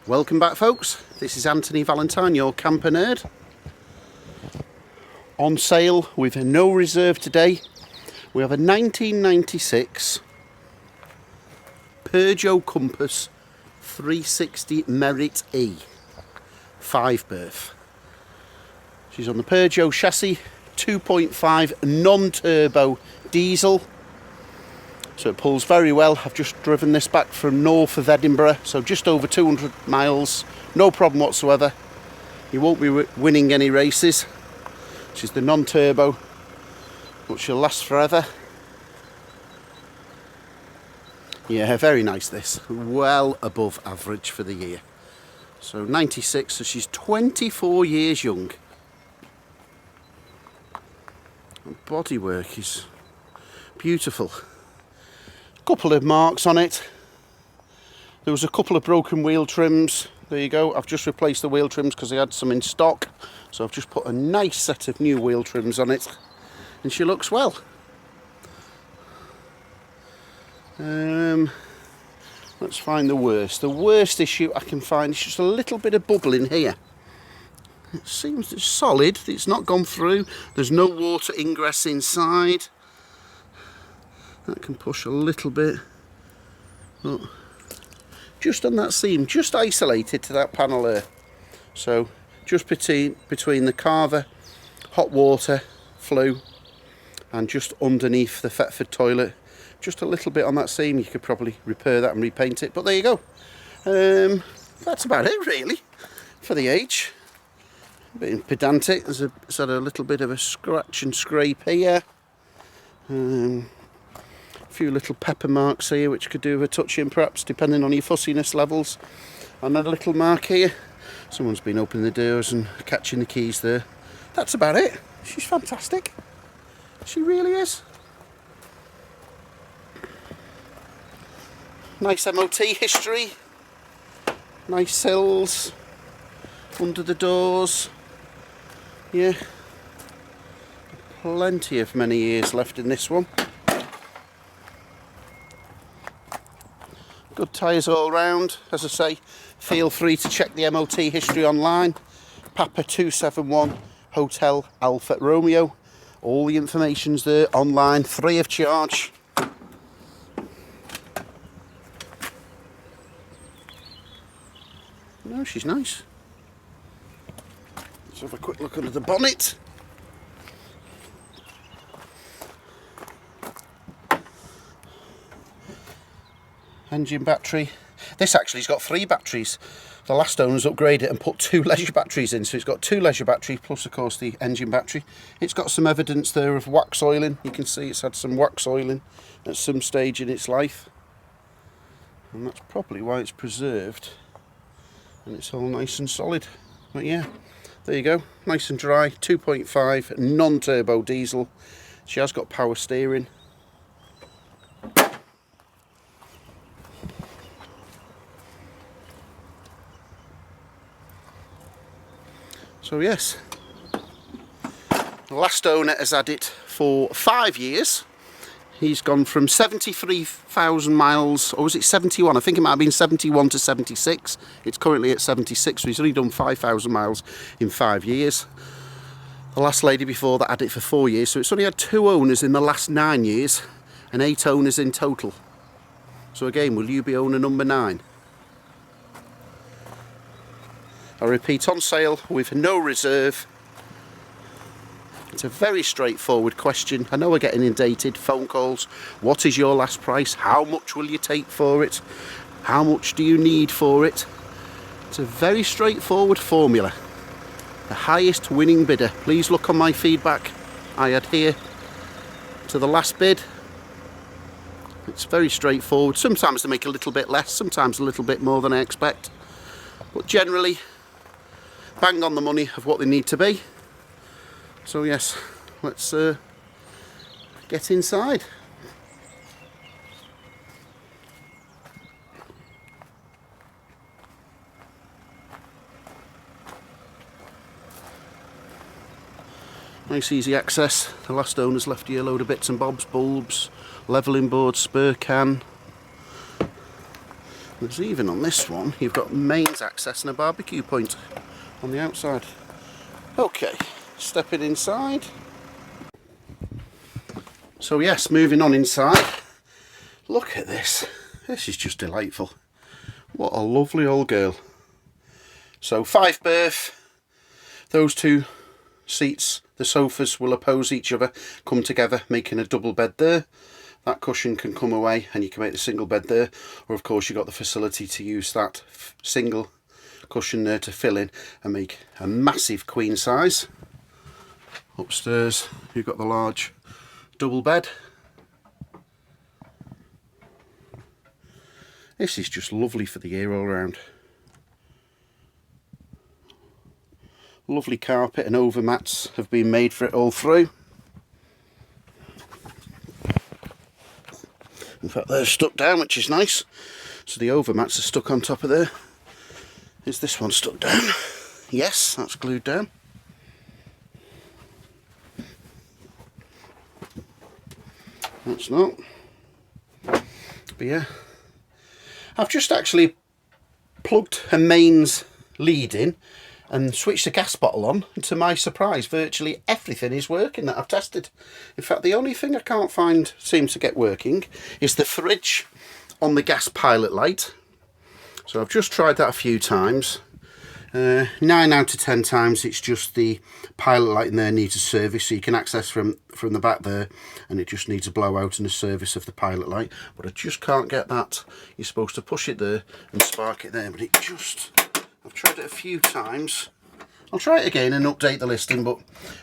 Welcome back, folks. This is Anthony Valentine, your camper nerd. On sale with no reserve today, we have a 1996 Peugeot Compass 360 Merit E 5-berth. She's on the Peugeot chassis, 2.5 non-turbo diesel. So it pulls very well. I've just driven this back from north of Edinburgh, so just over 200 miles, no problem whatsoever. You won't be winning any races. She's the non-turbo, but she'll last forever. Yeah, very nice this. Well above average for the year. So 96, so she's 24 years young. And bodywork is beautiful. Couple of marks on it. There was a couple of broken wheel trims. There you go. I've just replaced the wheel trims because I had some in stock, so I've just put a nice set of new wheel trims on it, and she looks well. Let's find the worst. The worst issue I can find is just a little bit of bubbling here. It seems it's solid. It's not gone through. There's no water ingress inside. That can push a little bit, but just on that seam, just isolated to that panel there. So just between the carver, hot water, flue, and just underneath the Thetford toilet, just a little bit on that seam. You could probably repair that and repaint it, but there you go. That's about it really for the age. A bit pedantic. It's had a little bit of a scratch and scrape here. Few little pepper marks here which could do with a touch-in perhaps, depending on your fussiness levels. And a little mark here. Someone's been opening the doors and catching the keys there. That's about it. She's fantastic. She really is. Nice MOT history. Nice sills under the doors. Yeah. Plenty of many years left in this one. Good tyres all round. As I say, feel free to check the MOT history online. Papa 271 Hotel Alpha Romeo. All the information's there online, free of charge. No, she's nice. Let's have a quick look under the bonnet. Engine battery. This actually's got 3 batteries. The last owners upgraded it and put 2 leisure batteries in, so it's got 2 leisure batteries plus of course the engine battery. It's got some evidence there of wax oiling. You can see it's had some wax oiling at some stage in its life, and that's probably why it's preserved and it's all nice and solid. But yeah, there you go, nice and dry. 2.5 non-turbo diesel. She has got power steering. So yes, the last owner has had it for 5 years. He's gone from 73,000 miles, or was it 71? I think it might have been 71 to 76. It's currently at 76, so he's only done 5,000 miles in 5 years. The last lady before that had it for 4 years, so it's only had 2 owners in the last 9 years and 8 owners in total. So again, will you be owner number 9? I repeat, on sale with no reserve. It's a very straightforward question. I know we're getting inundated phone calls. What is your last price? How much will you take for it? How much do you need for it? It's a very straightforward formula. The highest winning bidder. Please look on my feedback. I adhere to the last bid. It's very straightforward. Sometimes they make a little bit less, sometimes a little bit more than I expect. But generally, bang on the money of what they need to be. So yes, let's get inside. Nice easy access. The last owners left you a load of bits and bobs, bulbs, levelling board, spur can. There's even on this one, you've got mains access and a barbecue point on the outside. Okay, stepping inside. So yes, moving on inside. Look at this. This is just delightful. What a lovely old girl. So 5 berth. Those 2 seats, the sofas will oppose each other, come together, making a double bed there. That cushion can come away and you can make the single bed there. Or of course you've got the facility to use that single cushion there to fill in and make a massive queen size. Upstairs you've got the large double bed. This is just lovely for the year all round. Lovely carpet and overmats have been made for it all through. In fact, they're stuck down, which is nice. So the overmats are stuck on top of there. Is this one stuck down? Yes, that's glued down. That's not. But yeah, I've just actually plugged a mains lead in and switched the gas bottle on, and to my surprise virtually everything is working that I've tested. In fact, the only thing I can't find seems to get working is the fridge on the gas pilot light. So I've just tried that a few times. 9 out of 10 times it's just the pilot light in there needs a service, so you can access from the back there, and it just needs a blowout and a service of the pilot light. But I just can't get that. You're supposed to push it there and spark it there, but it just... I've tried it a few times. I'll try it again and update the listing, but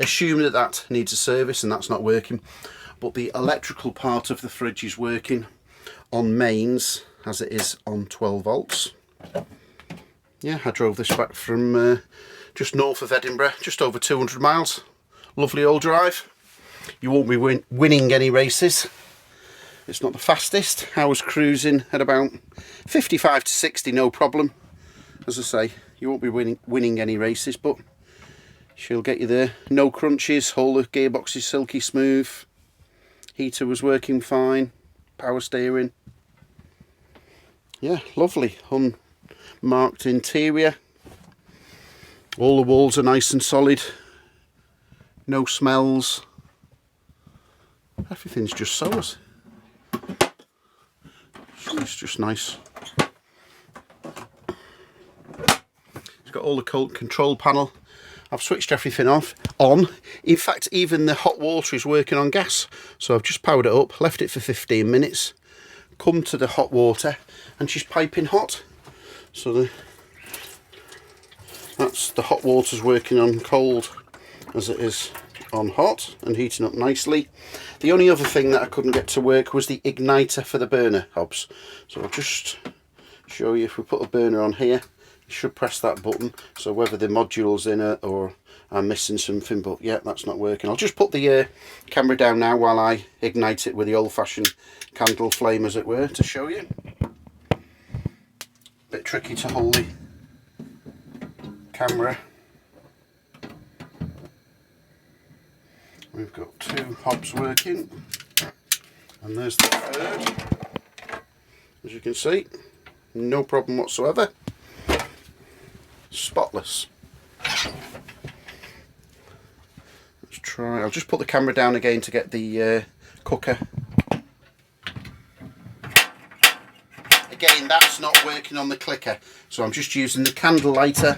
assume that that needs a service and that's not working. But the electrical part of the fridge is working on mains as it is on 12 volts. Yeah, I drove this back from just north of Edinburgh, just over 200 miles. Lovely old drive. You won't be winning any races. It's not the fastest. I was cruising at about 55 to 60, no problem. As I say, you won't be winning any races, but she'll get you there. No crunches, all the gearbox is silky smooth. Heater was working fine. Power steering. Yeah, lovely. Unmarked interior. All the walls are nice and solid. No smells. Everything's just sours. It's just nice. Got all the control panel. I've switched everything on. In fact, even the hot water is working on gas. So I've just powered it up, left it for 15 minutes, come to the hot water, and she's piping hot. So that's the hot water's working on cold as it is on hot and heating up nicely. The only other thing that I couldn't get to work was the igniter for the burner hobs. So I'll just show you. If we put a burner on here, should press that button, so whether the module's in it or I'm missing something, but yeah, that's not working. I'll just put the camera down now while I ignite it with the old-fashioned candle flame, as it were, to show you. Bit tricky to hold the camera. We've got 2 hobs working, and there's the 3rd. As you can see, no problem whatsoever. Spotless. Let's try. I'll just put the camera down again to get the cooker. Again, that's not working on the clicker, so I'm just using the candle lighter.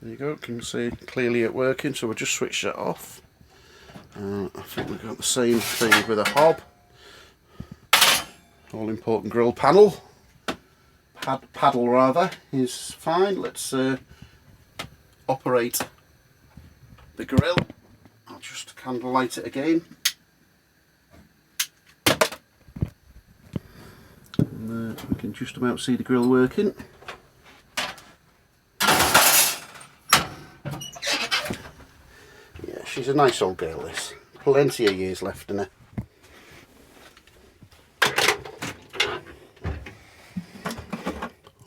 There you go, can see clearly it working, so we'll just switch that off. I think we've got the same thing with a hob. All important grill panel. Paddle rather, is fine. Let's operate the grill. I'll just candle light it again. And, we can just about see the grill working. Yeah, she's a nice old girl, this. Plenty of years left in her.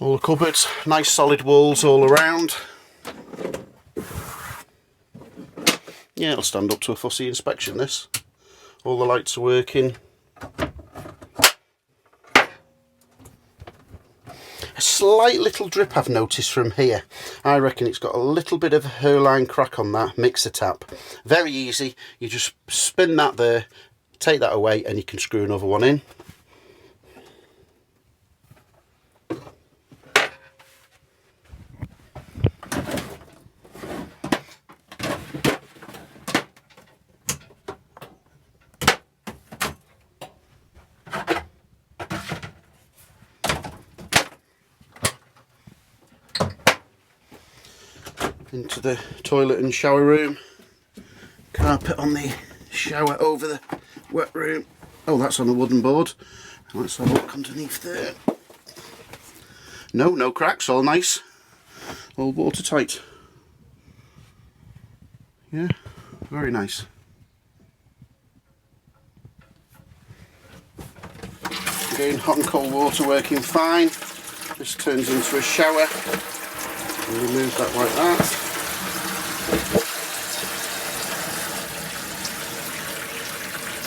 All the cupboards, nice solid walls all around. Yeah, it'll stand up to a fussy inspection, this. All the lights are working. A slight little drip I've noticed from here. I reckon it's got a little bit of a hairline crack on that mixer tap. Very easy. You just spin that there, take that away, and you can screw another one in. Into the toilet and shower room. Carpet on the shower over the wet room. Oh, that's on a wooden board. Let's have a look underneath there. No cracks, all nice. All watertight. Yeah, very nice. Again, hot and cold water working fine. This turns into a shower. And remove that like that.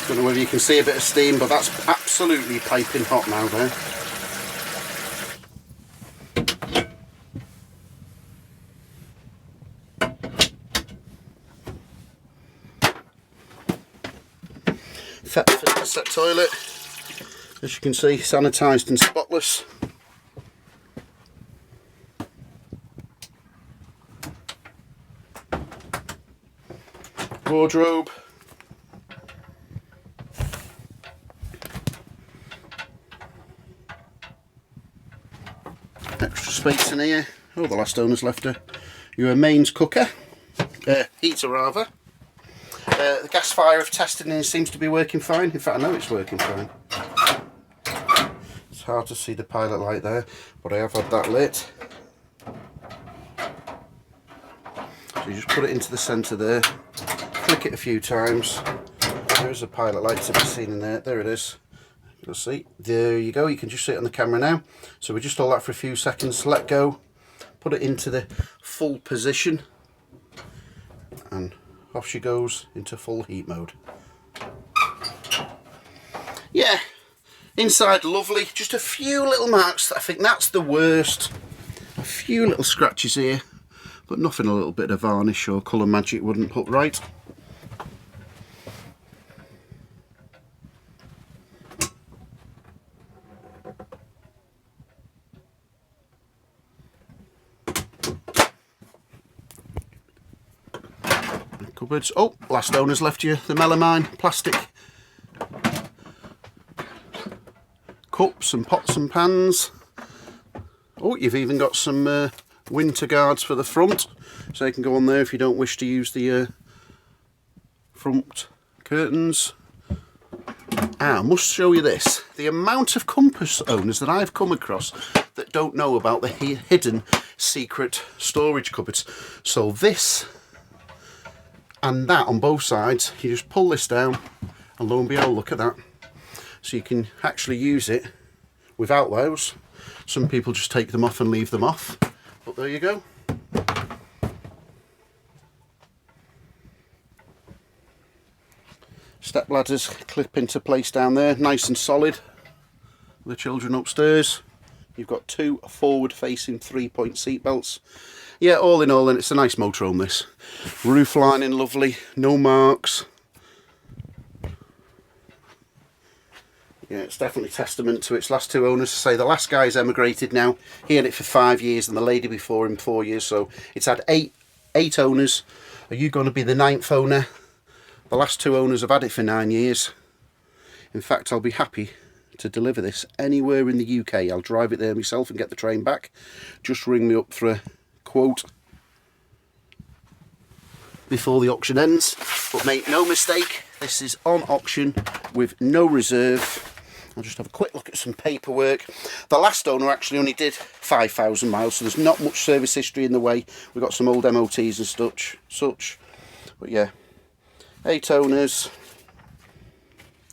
Don't know whether you can see a bit of steam, but that's absolutely piping hot now there. Fitness that toilet, as you can see, sanitised and spotless. Wardrobe. Extra space in here. Oh, the last owner's left your mains cooker, heater rather. The gas fire I've tested and it seems to be working fine. In fact, I know it's working fine. It's hard to see the pilot light there, but I have had that lit. So you just put it into the centre there, click it a few times. There's a pilot light to be seen in there. There it is. You'll see. There you go. You can just see it on the camera now. So we just hold that for a few seconds, let go, put it into the full position, and off she goes into full heat mode. Yeah, inside lovely. Just a few little marks. I think that's the worst. A few little scratches here, but nothing a little bit of varnish or colour magic wouldn't put right. Cupboards. Oh, last owner's left you the melamine plastic cups and pots and pans. Oh, you've even got some winter guards for the front, so you can go on there if you don't wish to use the front curtains. I must show you this. The amount of compass owners that I've come across that don't know about the hidden secret storage cupboards. So this and that on both sides, you just pull this down and lo and behold, look at that. So you can actually use it without those. Some people just take them off and leave them off, but there you go. Step ladders clip into place down there, nice and solid. The children upstairs. You've got two forward facing 3-point seat belts. Yeah, all in all, and it's a nice motorhome this. Roof lining lovely, no marks. Yeah, it's definitely testament to its last two owners. Say the last guy's emigrated now. He had it for 5 years and the lady before him 4 years, so it's had eight owners. Are you going to be the 9th owner? The last two owners have had it for 9 years. In fact, I'll be happy to deliver this anywhere in the UK. I'll drive it there myself and get the train back. Just ring me up for a quote before the auction ends. But make no mistake, this is on auction with no reserve. I'll just have a quick look at some paperwork. The last owner actually only did 5,000 miles, so there's not much service history in the way. We've got some old MOTs and such. But yeah, 8 owners,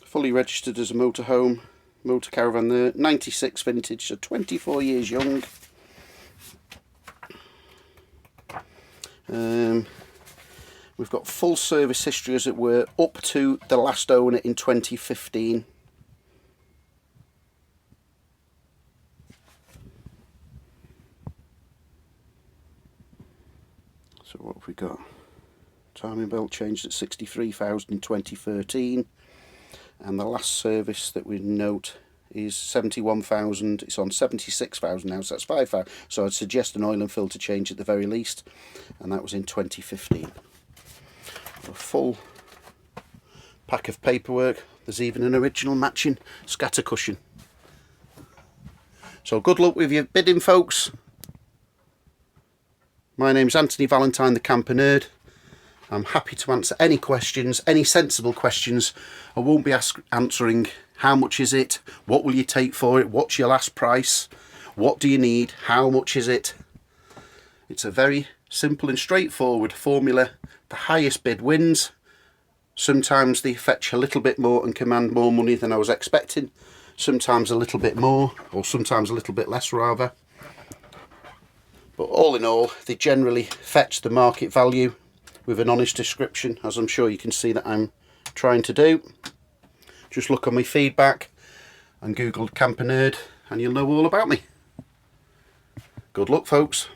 fully registered as a motorhome, motor caravan there, 96 vintage, so 24 years young. We've got full service history, as it were, up to the last owner in 2015. So what have we got? Timing belt changed at 63,000 in 2013, and the last service that we note is 71,000. It's on 76,000 now, so that's 5,000. So I'd suggest an oil and filter change at the very least, and that was in 2015. A full pack of paperwork. There's even an original matching scatter cushion. So good luck with your bidding, folks. My name's Anthony Valentine, the Camper Nerd. I'm happy to answer any questions, any sensible questions. I won't be answering how much is it, what will you take for it, what's your last price, what do you need, how much is it. It's a very simple and straightforward formula. The highest bid wins. Sometimes they fetch a little bit more and command more money than I was expecting. Sometimes a little bit more, or sometimes a little bit less rather. But all in all, they generally fetch the market value with an honest description, as I'm sure you can see that I'm trying to do. Just look on my feedback and Google Camper Nerd and you'll know all about me. Good luck, folks.